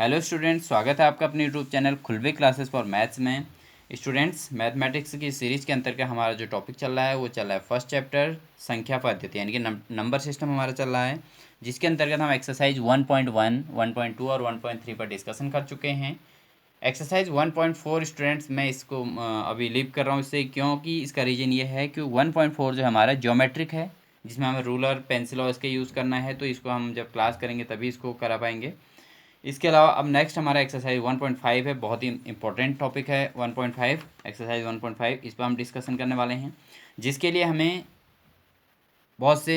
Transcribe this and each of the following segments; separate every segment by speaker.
Speaker 1: Hello students, स्वागत है आपका अपने यूट्यूब चैनल खुलवे क्लासेस फॉर मैथ्स में। स्टूडेंट्स, मैथमेटिक्स की सीरीज़ के अंतर्गत हमारा जो टॉपिक चल रहा है वो चल रहा है फर्स्ट चैप्टर संख्या पद्धति, यानी कि नंबर सिस्टम हमारा चल रहा है, जिसके अंतर्गत हम एक्सरसाइज 1.1, 1.2 और 1.3 पर डिस्कशन कर चुके हैं। एक्सरसाइज 1.4 स्टूडेंट्स मैं इसको अभी लीव कर रहा हूँ इससे, क्योंकि इसका रीज़न ये है कि 1.4 जो हमारा ज्योमेट्रिक है, जिसमें हमें रूलर पेंसिल और इसके यूज़ करना है, तो इसको हम जब क्लास करेंगे तभी इसको करा पाएंगे। इसके अलावा अब नेक्स्ट हमारा एक्सरसाइज 1.5 है, बहुत ही इंपॉर्टेंट टॉपिक है 1.5, एक्सरसाइज 1.5, इस पर हम डिस्कशन करने वाले हैं, जिसके लिए हमें बहुत से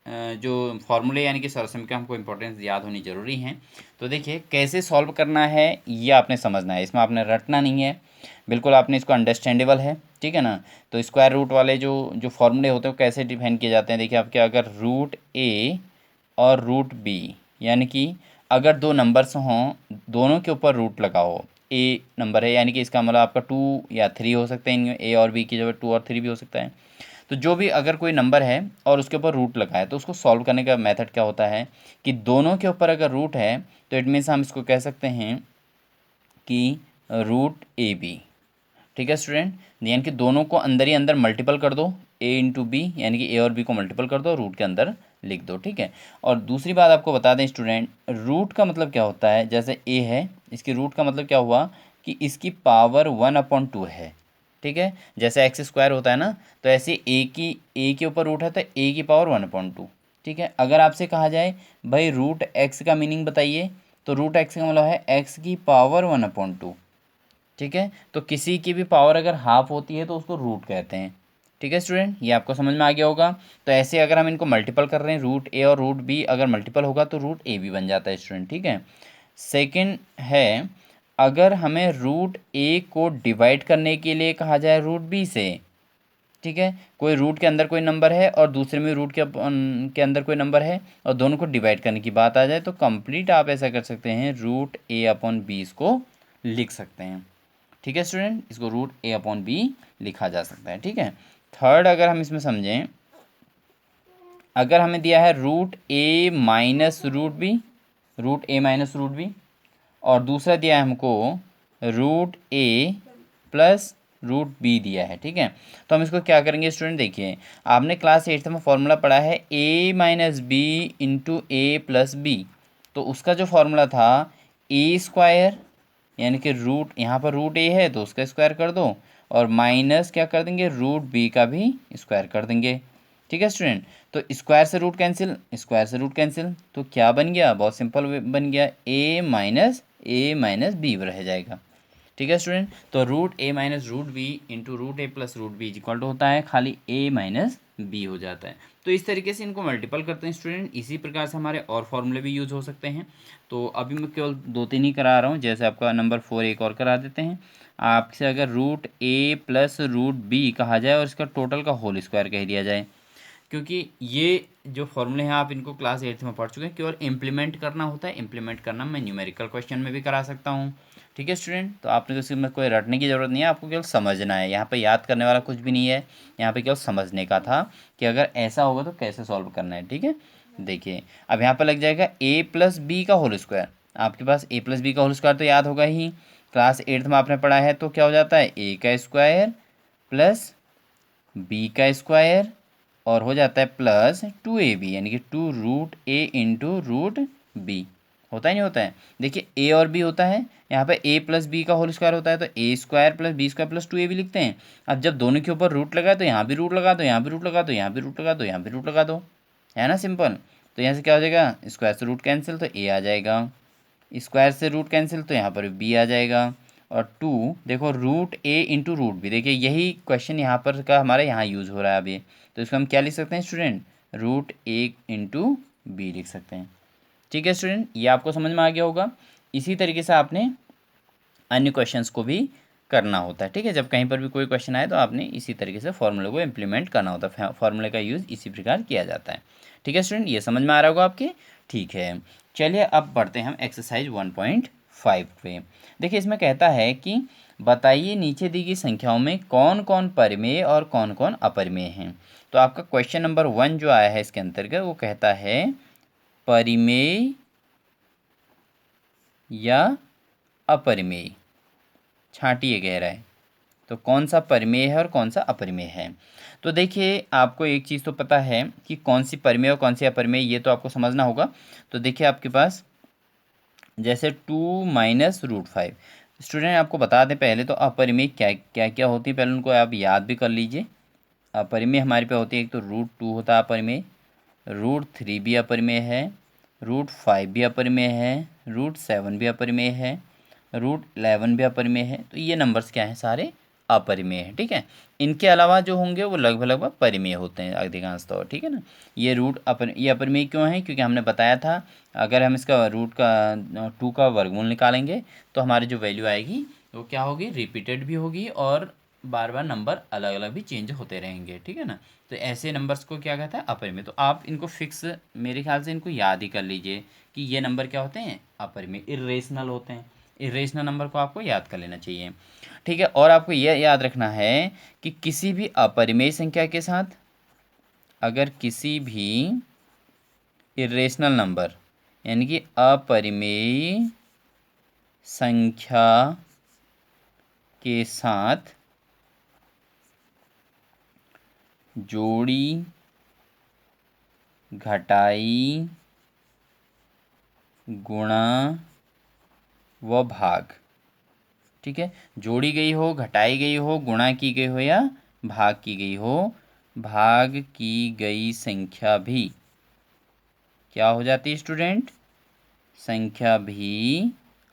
Speaker 1: जो फॉर्मूले यानी कि सरसम हमको इंपॉर्टेंस याद होनी ज़रूरी हैं। तो देखिए कैसे सॉल्व करना है ये आपने समझना है, इसमें आपने रटना नहीं है, बिल्कुल आपने इसको अंडरस्टैंडेबल है, ठीक है ना। तो स्क्वायर रूट वाले जो जो फॉर्मूले होते हैं वो कैसे डिफाइन किए जाते हैं, देखिए आपके अगर रूट ए और रूट बी, यानी कि अगर दो नंबर्स हों, दोनों के ऊपर रूट लगा हो, ए नंबर है यानी कि इसका मतलब आपका 2 या 3 हो सकते हैं, इनमें ए और बी की जगह 2 और 3 भी हो सकता है। तो जो भी अगर कोई नंबर है और उसके ऊपर रूट लगा है तो उसको सॉल्व करने का मेथड क्या होता है कि दोनों के ऊपर अगर रूट है तो इट मीन्स हम इसको कह सकते हैं कि रूट ए बी, ठीक है स्टूडेंट। यानी कि दोनों को अंदर ही अंदर मल्टीपल कर दो, ए इंटू बी, यानी कि ए और बी को मल्टीपल कर दो, रूट के अंदर लिख दो, ठीक है। और दूसरी बात आपको बता दें स्टूडेंट, रूट का मतलब क्या होता है, जैसे ए है, इसकी रूट का मतलब क्या हुआ कि इसकी पावर 1/2 है, ठीक है। जैसे एक्स स्क्वायर होता है ना, तो ऐसे ए के ऊपर रूट है तो ए की पावर 1/2, ठीक है। अगर आपसे कहा जाए भाई रूट एक्स का मीनिंग बताइए, तो रूट एक्स का मतलब है एक्स की पावर 1/2, ठीक है। तो किसी की भी पावर अगर हाफ होती है तो उसको रूट कहते हैं, ठीक है स्टूडेंट, ये आपको समझ में आ गया होगा। तो ऐसे अगर हम इनको मल्टीपल कर रहे हैं, रूट ए और रूट बी अगर मल्टीपल होगा तो रूट ए भी बन जाता है स्टूडेंट, ठीक है। सेकंड है, अगर हमें रूट ए को डिवाइड करने के लिए कहा जाए रूट बी से, ठीक है, कोई रूट के अंदर कोई नंबर है और दूसरे में रूट के अंदर कोई नंबर है और दोनों को डिवाइड करने की बात आ जाए तो कंप्लीट आप ऐसा कर सकते हैं, रूट ए अपॉन बी इसको लिख सकते हैं, ठीक है स्टूडेंट, इसको रूट ए अपॉन बी लिखा जा सकता है, ठीक है। थर्ड अगर हम इसमें समझें, अगर हमें दिया है root A minus root B, root A minus root B, और दूसरा दिया है हमको root A plus root B दिया है, ठीक है। तो हम इसको क्या करेंगे स्टूडेंट, देखिए आपने क्लास 8th में फॉर्मूला पढ़ा है ए माइनस बी इंटू ए प्लस बी, तो उसका जो फॉर्मूला था ए स्क्वायर, यानी कि रूट यहाँ पर रूट ए है तो उसका स्क्वायर कर दो, और माइनस क्या कर देंगे, रूट बी का भी स्क्वायर कर देंगे, ठीक है स्टूडेंट। तो स्क्वायर से रूट कैंसिल, स्क्वायर से रूट कैंसिल, तो क्या बन गया, बहुत सिंपल बन गया, ए माइनस बी रह जाएगा, ठीक है स्टूडेंट। तो root A minus root B into root A plus root B equal to होता है खाली ए माइनस बी हो जाता है। तो इस तरीके से इनको मल्टीपल करते हैं स्टूडेंट, इसी प्रकार से हमारे और फॉर्मूले भी यूज हो सकते हैं। तो अभी मैं केवल 2-3 ही करा रहा हूँ, जैसे आपका नंबर 4 एक और करा देते हैं। आपसे अगर root A plus root B कहा जाए और इसका टोटल का होल स्क्वायर कह दिया जाए, क्योंकि ये जो फॉर्मूले हैं आप इनको क्लास 8th में पढ़ चुके हैं, केवल इम्प्लीमेंट करना होता है, इम्प्लीमेंट करना मैं न्यूमेरिकल क्वेश्चन में भी करा सकता हूँ, ठीक है स्टूडेंट। तो आपने तो इसमें कोई रटने की ज़रूरत नहीं है, आपको केवल समझना है, यहाँ पे याद करने वाला कुछ भी नहीं है, यहाँ पे केवल समझने का था कि अगर ऐसा होगा तो कैसे सॉल्व करना है, ठीक है। देखिए अब यहाँ पर लग जाएगा ए प्लस बी का होल स्क्वायर, आपके पास ए प्लस बी का होल स्क्वायर तो याद होगा ही, क्लास 8th में आपने पढ़ा है, तो क्या हो जाता है ए का स्क्वायर प्लस बी का स्क्वायर और हो जाता है प्लस 2ab, यानी कि 2 रूट ए इंटू रूट बी, होता ही नहीं होता है। देखिए ए और बी होता है, यहाँ पे ए प्लस बी का होल स्क्वायर होता है तो A square plus B square plus 2ab लिखते हैं। अब जब दोनों के ऊपर रूट लगा तो यहाँ भी रूट लगा दो, यहाँ भी रूट लगा दो, यहाँ भी रूट लगा दो, यहाँ भी रूट लगा दो, है ना सिंपल। तो यहाँ से क्या हो जाएगा, स्क्वायर से रूट कैंसिल तो ए आ जाएगा, स्क्वायर से रूट कैंसिल तो यहाँ पर बी आ जाएगा, और 2 देखो रूट ए इंटू रूट बी, देखिए यही क्वेश्चन यहाँ पर का हमारे यहाँ यूज़ हो रहा है अभी, तो इसको हम क्या लिख सकते हैं स्टूडेंट, रूट ए इंटू बी लिख सकते हैं, ठीक है स्टूडेंट, ये आपको समझ में आ गया होगा। इसी तरीके से आपने अन्य क्वेश्चंस को भी करना होता है, ठीक है। जब कहीं पर भी कोई क्वेश्चन आए तो आपने इसी तरीके से फॉर्मूले को इम्प्लीमेंट करना होता है, फॉर्मूले का यूज़ इसी प्रकार किया जाता है, ठीक है स्टूडेंट, ये समझ में आ रहा होगा आपके, ठीक है। चलिए अब बढ़ते हैं हम एक्सरसाइज 1.5 पे। देखिए इसमें कहता है कि बताइए नीचे दी गई संख्याओं में कौन कौन परिमेय और कौन कौन अपरिमेय हैं। तो आपका क्वेश्चन नंबर 1 जो आया है इसके अंतर्गत वो कहता है परिमेय या अपरिमेय? छांटी ये कह रहा है, तो कौन सा परिमेय है और कौन सा अपरिमेय है? तो देखिए, आपको एक चीज़ तो पता है कि कौन सी परिमेय और कौन सी अपरिमेय, ये तो आपको समझना होगा। तो देखिए आपके पास जैसे 2 - √5। स्टूडेंट आपको बता दें पहले तो अपरिमेय क्या क्या क्या होती है, पहले उनको आप याद भी कर लीजिए। अपरिमेय हमारे पे होती है, एक तो √2 होता है अपरिमेय, √3 भी अपरिमेय है, √5 भी अपरिमेय है, √7 भी अपरिमेय है, √11 भी अपरिमेय है। तो ये नंबर्स क्या हैं, सारे अपरिमेय हैं, ठीक है। इनके अलावा जो होंगे वो लगभग लगभग परिमेय होते हैं अधिकांश तौर, ठीक है ना। ये अपरिमेय क्यों है, क्योंकि हमने बताया था अगर हम इसका रूट का 2 का वर्गमूल निकालेंगे तो हमारी जो वैल्यू आएगी वो क्या होगी, रिपीटेड भी होगी और बार बार नंबर अलग अलग भी चेंज होते रहेंगे, ठीक है ना। तो ऐसे नंबर्स को क्या कहता है, अपरिमेय। तो आप इनको फिक्स, मेरे ख्याल से इनको याद ही कर लीजिए कि ये नंबर क्या होते हैं, अपरिमेय, इर्रेशनल होते हैं। इरेशनल नंबर को आपको याद कर लेना चाहिए, ठीक है। और आपको यह याद रखना है कि किसी भी अपरिमेय संख्या के साथ अगर किसी भी इरेशनल नंबर यानी कि अपरिमेय संख्या के साथ जोड़ी, घटाई, गुणा व भाग, ठीक है, जोड़ी गई हो, घटाई गई हो, गुणा की गई हो या भाग की गई हो, भाग की गई संख्या भी क्या हो जाती है स्टूडेंट, संख्या भी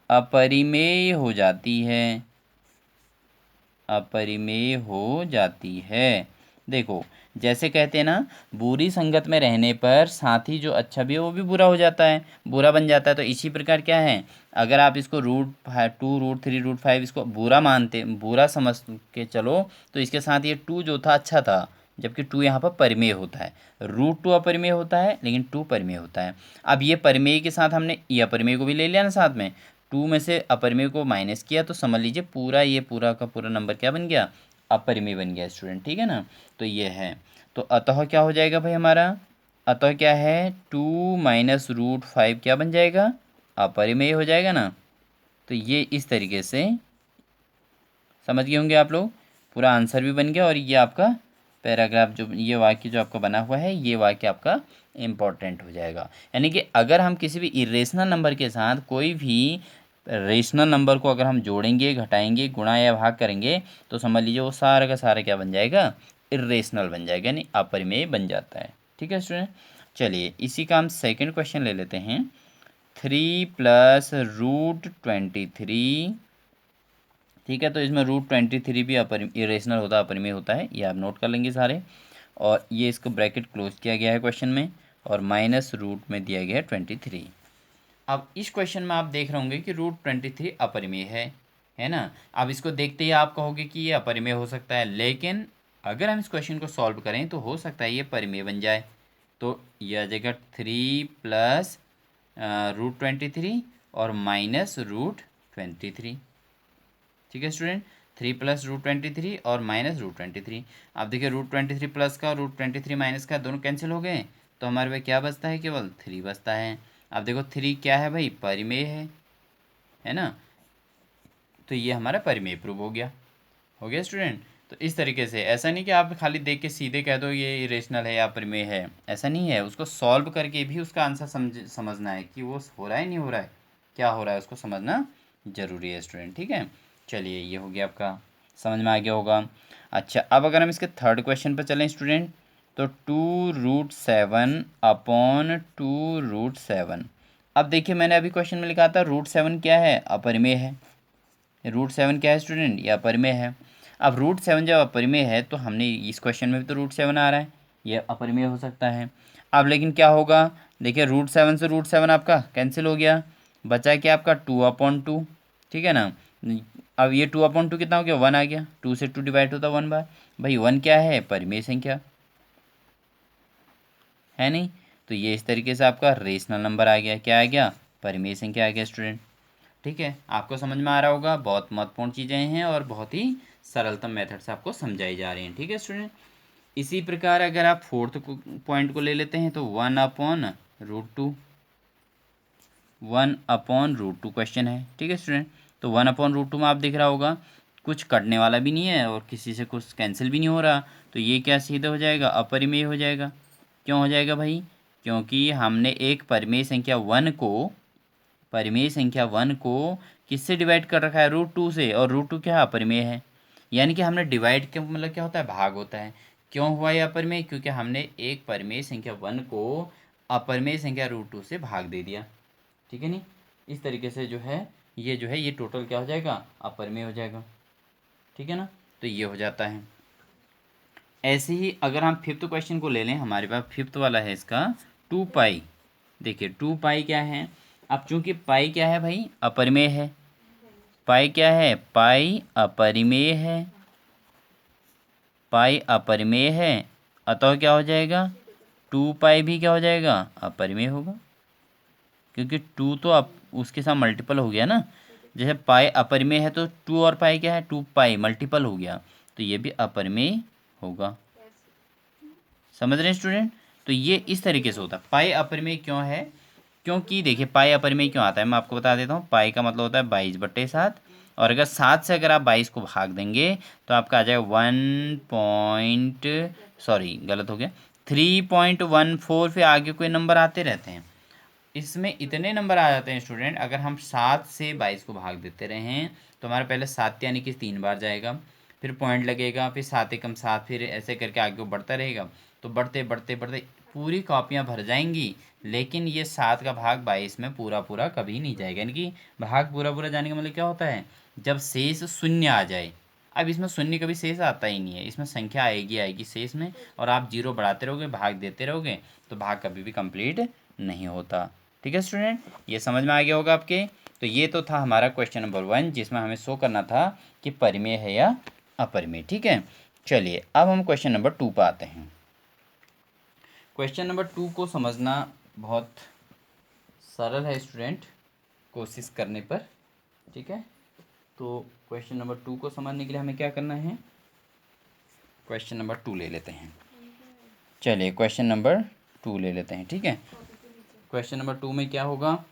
Speaker 1: अपरिमेय हो जाती है, अपरिमेय हो जाती है। देखो, जैसे कहते हैं ना, बुरी संगत में रहने पर साथी जो अच्छा भी है वो भी बुरा हो जाता है, बुरा बन जाता है। तो इसी प्रकार क्या है, अगर आप इसको √2, √3, √5 इसको बुरा मानते, बुरा समझ के चलो, तो इसके साथ ये 2 जो था अच्छा था, जबकि 2 यहाँ पर परिमेय होता है। √2 अपरिमेय होता है लेकिन 2 परिमेय होता है। अब ये परिमेय के साथ हमने ये अपरिमेय को भी ले लिया ना साथ में, 2 में से अपरिमेय को माइनस किया, तो समझ लीजिए पूरा ये पूरा का पूरा नंबर क्या बन गया, अपरिमेय बन गया स्टूडेंट, ठीक है ना। तो ये है, तो अतः क्या हो जाएगा भाई हमारा, अतः क्या है, 2 - √5 क्या बन जाएगा, अपरिमेय हो जाएगा ना। तो ये इस तरीके से समझ गए होंगे आप लोग, पूरा आंसर भी बन गया और ये आपका पैराग्राफ, जो ये वाक्य जो आपका बना हुआ है, ये वाक्य आपका इम्पॉर्टेंट हो जाएगा। यानी कि अगर हम किसी भी इरेशनल नंबर के साथ कोई भी रेशनल नंबर को अगर हम जोड़ेंगे, घटाएंगे, गुणा या भाग करेंगे, तो समझ लीजिए वो सारा का सारा क्या बन जाएगा, इरेशनल बन जाएगा, यानी अपरिमेय बन जाता है, ठीक है स्टूडेंट। चलिए इसी का हम सेकेंड क्वेश्चन ले लेते हैं। 3 + √23, ठीक है। तो इसमें √23 भी इरेशनल होता है, अपरिमेय होता है, ये आप नोट कर लेंगे सारे। और ये इसको ब्रैकेट क्लोज किया गया है क्वेश्चन में, और माइनस रूट में दिया गया है 23। अब इस क्वेश्चन में आप देख रहे होंगे कि √23 अपरिमेय है ना। अब इसको देखते ही आप कहोगे कि ये अपरिमेय हो सकता है, लेकिन अगर हम इस क्वेश्चन को सॉल्व करें तो हो सकता है ये परिमेय बन जाए। तो यह आ जाएगा 3 + √23 और -√23, ठीक है स्टूडेंट। 3 + √23 और -√23। आप देखिए √23 प्लस का, √23 माइनस का, दोनों कैंसिल हो गए, तो हमारे पास क्या बचता है, केवल 3 बचता है। अब देखो 3 क्या है भाई, परिमेय है ना। तो ये हमारा परिमेय प्रूव हो गया स्टूडेंट। तो इस तरीके से, ऐसा नहीं कि आप खाली देख के सीधे कह दो ये इरेशनल है या परिमेय है, ऐसा नहीं है, उसको सॉल्व करके भी उसका आंसर समझना है कि वो हो रहा है नहीं हो रहा है, क्या हो रहा है, उसको समझना जरूरी है स्टूडेंट, ठीक है। चलिए ये हो गया आपका, समझ में आ गया होगा। अच्छा, अब अगर हम इसके थर्ड क्वेश्चन पर चलें स्टूडेंट, तो 2√7/2√7। अब देखिए मैंने अभी क्वेश्चन में लिखा था √7 क्या है, अपरिमेय है। √7 क्या है स्टूडेंट, ये अपरिमेय है। अब √7 जब अपरिमेय है तो हमने इस क्वेश्चन में भी तो √7 आ रहा है, ये अपरिमेय हो सकता है। अब लेकिन क्या होगा, देखिए √7 से √7 आपका कैंसिल हो गया, बचा क्या आपका 2/2, ठीक है ना। अब ये 2/2 कितना हो गया, 1 आ गया, 2 से 2 डिवाइड होता है 1 बार, भाई 1 क्या है, परिमेय संख्या है नहीं। तो ये इस तरीके से आपका रेशनल नंबर आ गया, क्या आ गया, परिमेय संख्या आ गया स्टूडेंट, ठीक है। आपको समझ में आ रहा होगा, बहुत महत्वपूर्ण चीज़ें हैं और बहुत ही सरलतम मेथड से आपको समझाई जा रही हैं, ठीक है स्टूडेंट। इसी प्रकार अगर आप फोर्थ पॉइंट को ले लेते हैं तो 1/√2, 1/√2 क्वेश्चन है, ठीक है स्टूडेंट। तो 1/√2 में आप देख रहा होगा कुछ कटने वाला भी नहीं है और किसी से कुछ कैंसिल भी नहीं हो रहा, तो ये क्या सीधा हो जाएगा, अपरिमेय हो जाएगा। क्यों हो जाएगा भाई, क्योंकि हमने एक परिमेय संख्या 1 को किससे डिवाइड कर रखा है, √2 से, और √2 क्या है, अपरिमेय है। यानी कि हमने डिवाइड के मतलब क्या होता है, भाग होता है। क्यों हुआ ये अपरिमेय, क्योंकि हमने एक परिमेय संख्या 1 को अपरिमेय संख्या √2 से भाग दे दिया, ठीक है नहीं। इस तरीके से ये टोटल क्या हो जाएगा, अपरिमेय हो जाएगा, ठीक है ना। तो ये हो जाता है। ऐसे ही अगर हम फिफ्थ क्वेश्चन को ले लें, हमारे पास फिफ्थ वाला है इसका 2 पाई। देखिए 2 पाई क्या है, अब चूंकि पाई क्या है भाई, अपरिमेय है। पाई क्या है, पाई अपरिमेय है। पाई अपरिमेय है, अतः क्या हो जाएगा, 2 पाई भी क्या हो जाएगा, अपरिमेय होगा, क्योंकि 2 तो अब उसके साथ मल्टीपल हो गया ना। जैसे पाई अपरिमेय है तो 2 और पाई क्या है, 2 पाई मल्टीपल हो गया, तो ये भी अपरिमेय होगा। समझ रहे हैं स्टूडेंट। तो ये इस तरीके से होता है। पाई अपरिमेय क्यों है, क्योंकि देखिए पाई अपरिमेय क्यों आता है, मैं आपको बता देता हूँ। पाई का मतलब होता है 22/7, और अगर 7 से अगर आप 22 को भाग देंगे तो आपका आ जाएगा 3.14, फिर आगे कोई नंबर आते रहते हैं। इसमें इतने नंबर आ जाते हैं स्टूडेंट, अगर हम 7 से 22 को भाग देते रहें तो हमारा पहले 7 यानी कि 3 बार जाएगा, फिर पॉइंट लगेगा, फिर 7 एकम 7, फिर ऐसे करके आगे बढ़ता रहेगा। तो बढ़ते बढ़ते बढ़ते पूरी कॉपियाँ भर जाएंगी, लेकिन ये 7 का भाग 22 में पूरा पूरा कभी नहीं जाएगा। यानी कि भाग पूरा पूरा जाने का मतलब क्या होता है, जब शेष शून्य आ जाए। अब इसमें शून्य कभी शेष आता ही नहीं है, इसमें संख्या आएगी आएगी शेष में, और आप जीरो बढ़ाते रहोगे, भाग देते रहोगे, तो भाग कभी भी कंप्लीट नहीं होता। ठीक है स्टूडेंट, ये समझ में आ गया होगा आपके। तो ये तो था हमारा क्वेश्चन नंबर 1, जिसमें हमें शो करना था कि परिमेय है या अपरिमेय। ठीक है, चलिए अब हम क्वेश्चन नंबर 2 पर आते हैं। क्वेश्चन नंबर 2 को समझना बहुत सरल है स्टूडेंट, कोशिश करने पर। ठीक है, तो क्वेश्चन नंबर 2 को समझने के लिए हमें क्या करना है, क्वेश्चन नंबर 2 ले लेते हैं। चलिए क्वेश्चन नंबर 2 ले लेते हैं। ठीक है, क्वेश्चन नंबर 2 में क्या होगा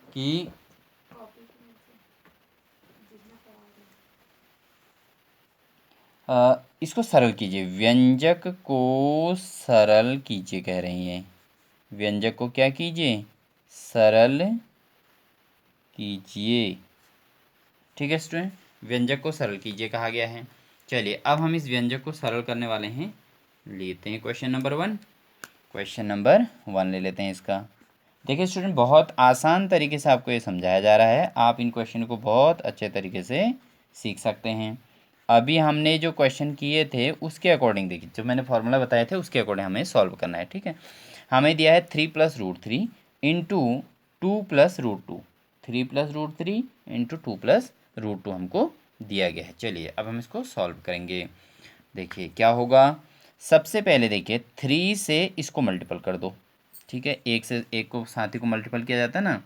Speaker 1: कि इसको सरल कीजिए, व्यंजक को सरल कीजिए कह रही हैं। व्यंजक को क्या कीजिए, सरल कीजिए। ठीक है स्टूडेंट, व्यंजक को सरल कीजिए कहा गया है। चलिए अब हम इस व्यंजक को सरल करने वाले हैं, लेते हैं क्वेश्चन नंबर 1। क्वेश्चन नंबर 1 ले लेते हैं इसका। देखिए स्टूडेंट, बहुत आसान तरीके से आपको ये समझाया जा रहा है, आप इन क्वेश्चन को बहुत अच्छे तरीके से सीख सकते हैं। अभी हमने जो क्वेश्चन किए थे उसके अकॉर्डिंग देखिए, जो मैंने फॉर्मूला बताए थे उसके अकॉर्डिंग हमें सॉल्व करना है। ठीक है, हमें दिया है 3+√3 इंटू 2+√2, 3+√3 इंटू 2+√2 हमको दिया गया है। चलिए अब हम इसको सॉल्व करेंगे। देखिए क्या होगा, सबसे पहले देखिए 3 से इसको मल्टीपल कर दो। ठीक है, एक से एक को साथी को मल्टीपल किया जाता है ना।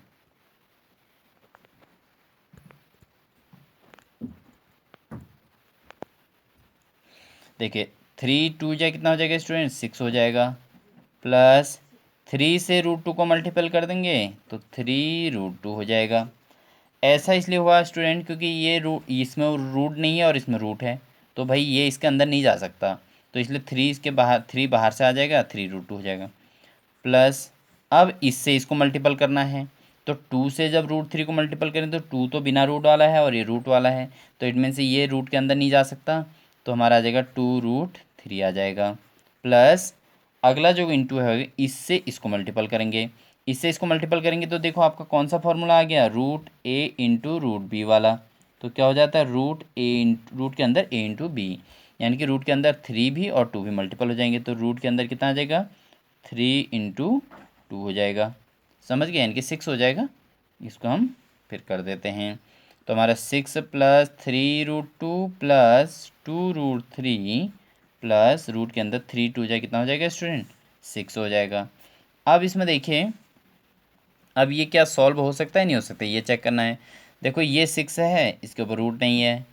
Speaker 1: देखिए 3 2 जाए कितना हो जाएगा स्टूडेंट, 6 हो जाएगा, प्लस 3 से √2 को मल्टीपल कर देंगे तो 3√2 हो जाएगा। ऐसा इसलिए हुआ स्टूडेंट क्योंकि ये रूट, इसमें रूट नहीं है और इसमें रूट है, तो भाई ये इसके अंदर नहीं जा सकता, तो इसलिए 3 इसके बाहर, 3 बाहर से आ जाएगा, 3√2 हो जाएगा। प्लस अब इससे इसको मल्टीपल करना है, तो 2 से जब √3 को मल्टीपल करें तो 2 तो बिना रूट वाला है और ये रूट वाला है, तो इट मीन से ये रूट के अंदर नहीं जा सकता, तो हमारा आ जाएगा 2√3 आ जाएगा। प्लस अगला जो इंटू है इससे इसको मल्टीपल करेंगे, इससे इसको मल्टीपल करेंगे तो देखो आपका कौन सा फॉर्मूला आ गया, √a इंटू √b वाला। तो क्या हो जाता है, रूट के अंदर a इंटू बी, यानी कि रूट के अंदर 3 भी और 2 भी मल्टीपल हो जाएंगे, तो रूट के अंदर कितना आ जाएगा, 3 इंटू 2 हो जाएगा। समझ गए, यानी कि 6 हो जाएगा। इसको हम फिर कर देते हैं, तो हमारा 6 प्लस 3√2 प्लस 2√3 प्लस रूट के अंदर 3 2 जाए कितना हो जाएगा स्टूडेंट, 6 हो जाएगा। अब इसमें देखिए, अब ये क्या सॉल्व हो सकता है, नहीं हो सकता, ये चेक करना है। देखो ये 6 है, इसके ऊपर रूट नहीं है,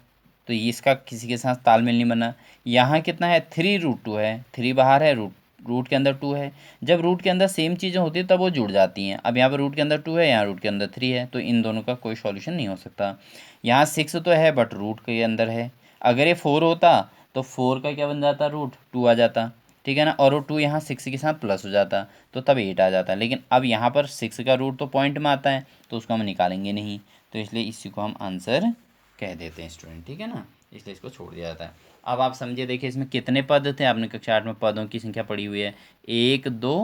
Speaker 1: तो ये इसका किसी के साथ तालमेल नहीं बना। यहाँ कितना है, 3√2 है, 3 बाहर है, रूट रूट के अंदर 2 है। जब रूट के अंदर सेम चीज़ें होती है तब वो जुड़ जाती हैं। अब यहाँ पर रूट के अंदर 2 है, यहाँ रूट के अंदर 3 है, तो इन दोनों का कोई सॉल्यूशन नहीं हो सकता। यहाँ 6 तो है बट रूट के अंदर है। अगर ये 4 होता तो 4 का क्या बन जाता, रूट 2 आ जाता, ठीक है ना, और वो 2 यहाँ 6 के साथ प्लस हो जाता तो तब 8 आ जाता। लेकिन अब यहाँ पर 6 का रूट तो पॉइंट में आता है तो उसको हम निकालेंगे नहीं, तो इसलिए इसी को हम आंसर कह देते हैं स्टूडेंट, ठीक है ना, इसलिए इसको छोड़ दिया जाता है। अब आप समझिए, देखिए इसमें कितने पद थे, आपने कक्षा 8 में पदों की संख्या पड़ी हुई है 1 2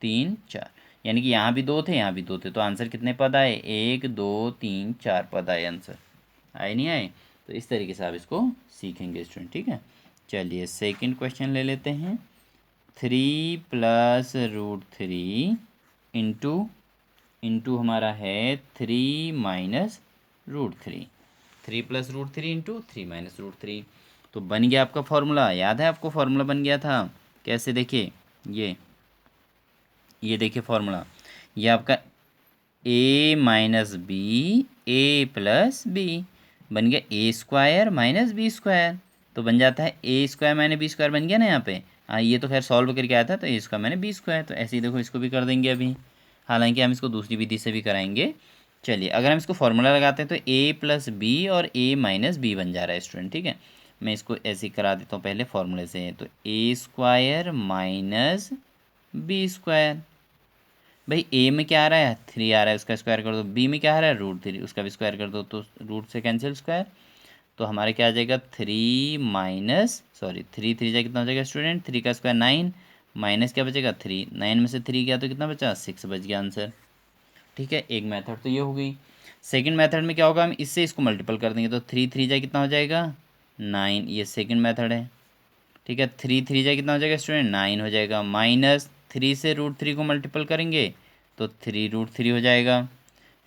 Speaker 1: 3 4, यानी कि यहाँ भी 2 थे यहाँ भी 2 थे, तो आंसर कितने पद आए, 1 2 3 4 पद आए, आंसर आए नहीं आए। तो इस तरीके से आप इसको सीखेंगे स्टूडेंट, ठीक है। चलिए सेकंड क्वेश्चन ले लेते हैं। 3 प्लस रूट 3 इंटू हमारा है 3 minus root 3, 3 plus root 3 into 3 minus root 3। तो बन गया आपका फॉर्मूला, याद है आपको फॉर्मूला बन गया था कैसे, देखिए ये देखिए फॉर्मूला, ये आपका a minus B A plus B बन गया A square minus B square, तो बन जाता है A square minus B square बन गया ना यहाँ पे। हाँ ये तो खैर सॉल्व करके आया था, तो A square minus B square, तो ऐसे ही देखो इसको भी कर देंगे अभी, हालांकि हम इसको दूसरी विधि से भी कराएंगे। चलिए अगर हम इसको फॉर्मूला लगाते हैं तो ए प्लस बी और ए माइनस बी बन जा रहा है स्टूडेंट, ठीक है। मैं इसको ऐसे ही करा देता हूँ पहले फॉर्मूले से, तो A square minus B square, भाई ए में क्या आ रहा है 3 आ रहा है, उसका स्क्वायर कर दो, बी में क्या आ रहा है रूट 3, उसका भी स्क्वायर कर दो, तो रूट से कैंसिल स्क्वायर, तो हमारे क्या आ जाएगा 3 माइनस सॉरी 3 3 जा कितना हो जाएगा स्टूडेंट, 3 का स्क्वायर 9 माइनस क्या बचेगा 3, 9 में से 3 गया तो कितना बचा 6 बच गया आंसर, ठीक है। एक मेथड तो ये हो गई। सेकंड मेथड में क्या होगा, हम इससे इसको मल्टीपल कर देंगे, तो 3 3 जा कितना हो जाएगा 9, ये सेकंड मेथड है, ठीक है। 3 3 जा कितना हो जाएगा स्टूडेंट 9 हो जाएगा, माइनस 3 से रूट 3 को मल्टीपल करेंगे तो 3 रूट 3 हो जाएगा,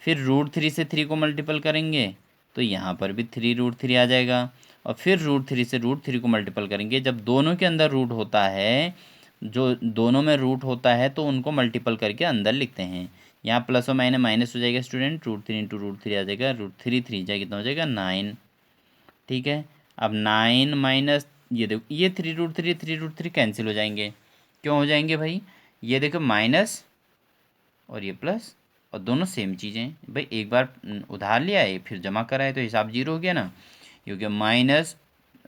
Speaker 1: फिर रूट 3 से 3 को मल्टीपल करेंगे तो यहाँ पर भी 3 रूट 3 आ जाएगा, और फिर रूट 3 से रूट 3 को मल्टीपल करेंगे, जब दोनों के अंदर रूट होता है, जो दोनों में रूट होता है तो उनको मल्टीपल करके अंदर लिखते हैं। यहाँ प्लस और माइनस माइनस हो जाएगा स्टूडेंट, रूट 3 इंटू रूट 3 आ जाएगा, रूट 3 3 जाए कितना हो जाएगा 9, ठीक है। अब 9 माइनस ये देखो, ये 3 रूट थ्री कैंसिल हो जाएंगे, क्यों हो जाएंगे भाई, ये देखो माइनस और ये प्लस, और दोनों सेम चीज़ें, भाई एक बार उधार लिया है फिर जमा करा है तो हिसाब जीरो हो गया ना, क्योंकि माइनस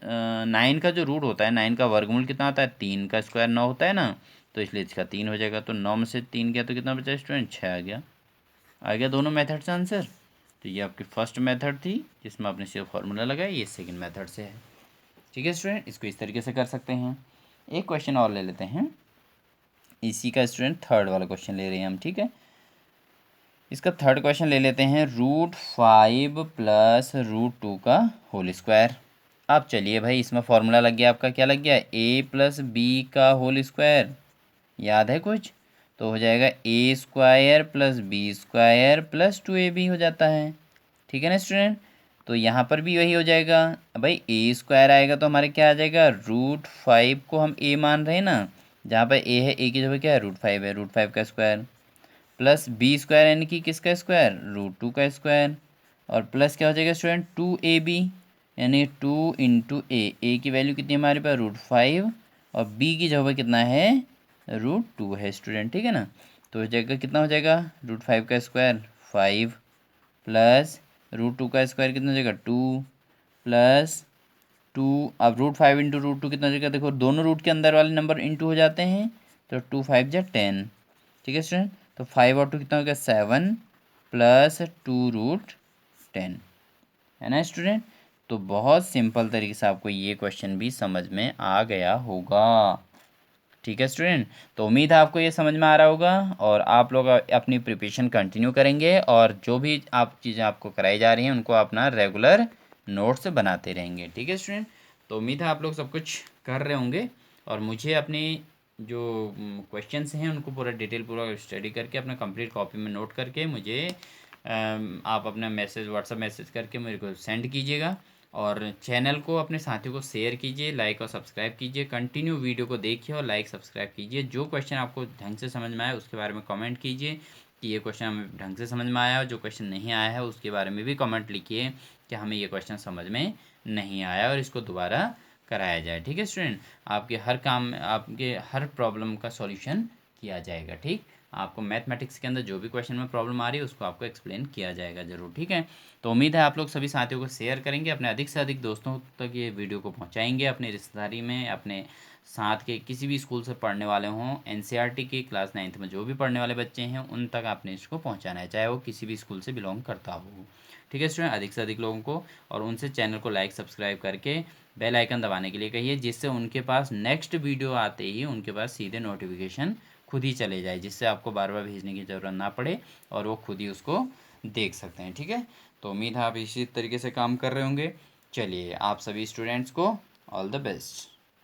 Speaker 1: 9 का जो रूट होता है, 9 का वर्गमूल कितना होता है 3 का स्क्वायर 9 होता है ना, तो इसलिए इसका 3 हो जाएगा, तो 9 में से 3 गया तो कितना बचा स्टूडेंट 6 आ गया दोनों मेथड से आंसर। तो ये आपकी फर्स्ट मेथड थी जिसमें आपने सिर्फ फार्मूला लगाया, ये सेकंड मेथड से है, ठीक है स्टूडेंट, इसको इस तरीके से कर सकते हैं। एक क्वेश्चन और ले लेते हैं, इसी का स्टूडेंट थर्ड वाला क्वेश्चन ले रहे हैं हम, ठीक है। इसका थर्ड क्वेश्चन ले लेते हैं, √5 प्लस √2 का होल स्क्वायर। अब चलिए भाई इसमें फॉर्मूला लग गया, आपका क्या लग गया a प्लस बी का होल स्क्वायर, याद है कुछ, तो हो जाएगा A square plus B square plus 2ab हो जाता है, ठीक है ना स्टूडेंट। तो यहाँ पर भी वही हो जाएगा, भाई ए स्क्वायर आएगा तो हमारे क्या आ जाएगा, √5 को हम a मान रहे हैं ना, जहाँ पर a है, a की जगह क्या है √5 है, √5 का स्क्वायर प्लस बी स्क्वायर यानी कि किसका स्क्वायर, √2 का स्क्वायर, और प्लस क्या हो जाएगा स्टूडेंट 2ab, यानी 2 इंटू ए की वैल्यू कितनी हमारे पास √5 और बी की जगह कितना है √2 है स्टूडेंट, ठीक है ना। तो हो जाएगा कितना हो जाएगा, √5 का स्क्वायर 5 प्लस √2 का स्क्वायर कितना हो जाएगा 2 प्लस 2, अब √5 इंटू √2 कितना हो जाएगा, देखो दोनों रूट के अंदर वाले नंबर इंटू हो जाते हैं, तो 2 5 जा 10, ठीक है स्टूडेंट। तो 5 और 2 कितना हो गया 7 प्लस 2√10, है ना स्टूडेंट। तो बहुत सिंपल तरीके से आपको ये क्वेश्चन भी समझ में आ गया होगा, ठीक है स्टूडेंट। तो उम्मीद है आपको ये समझ में आ रहा होगा, और आप लोग अपनी प्रिपरेशन कंटिन्यू करेंगे, और जो भी आप चीज़ें आपको कराई जा रही हैं उनको अपना रेगुलर नोट्स बनाते रहेंगे, ठीक है स्टूडेंट। तो उम्मीद है आप लोग सब कुछ कर रहे होंगे, और मुझे अपनी जो क्वेश्चंस हैं उनको पूरा डिटेल पूरा स्टडी करके अपना कंप्लीट कॉपी में नोट करके मुझे आप अपना मैसेज व्हाट्सअप मैसेज करके मेरे को सेंड कीजिएगा, और चैनल को अपने साथियों को शेयर कीजिए, लाइक और सब्सक्राइब कीजिए, कंटिन्यू वीडियो को देखिए और लाइक सब्सक्राइब कीजिए। जो क्वेश्चन आपको ढंग से समझ में आया उसके बारे में कमेंट कीजिए कि ये क्वेश्चन हमें ढंग से समझ में आया, और जो क्वेश्चन नहीं आया है उसके बारे में भी कमेंट लिखिए कि हमें ये क्वेश्चन समझ में नहीं आया और इसको दोबारा कराया जाए। ठीक है स्टूडेंट, आपके हर काम, आपके हर प्रॉब्लम का सॉल्यूशन किया जाएगा। ठीक, आपको मैथमेटिक्स के अंदर जो भी क्वेश्चन में प्रॉब्लम आ रही है उसको आपको एक्सप्लेन किया जाएगा ज़रूर। ठीक है, तो उम्मीद है आप लोग सभी साथियों को शेयर करेंगे, अपने अधिक से अधिक दोस्तों तक ये वीडियो को पहुंचाएंगे, अपनी रिश्तेदारी में, अपने साथ के किसी भी स्कूल से पढ़ने वाले हों, एनसीईआरटी की क्लास 9th में जो भी पढ़ने वाले बच्चे हैं उन तक आपने इसको पहुँचाना है, चाहे वो किसी भी स्कूल से बिलोंग करता हो। ठीक है स्टूडेंट, अधिक से अधिक लोगों को, और उनसे चैनल को लाइक सब्सक्राइब करके बेल आइकन दबाने के लिए कहिए, जिससे उनके पास नेक्स्ट वीडियो आते ही उनके पास सीधे नोटिफिकेशन खुद ही चले जाए, जिससे आपको बार बार भेजने की ज़रूरत ना पड़े और वो खुद ही उसको देख सकते हैं। ठीक है, तो उम्मीद है आप इसी तरीके से काम कर रहे होंगे। चलिए, आप सभी स्टूडेंट्स को ऑल द बेस्ट।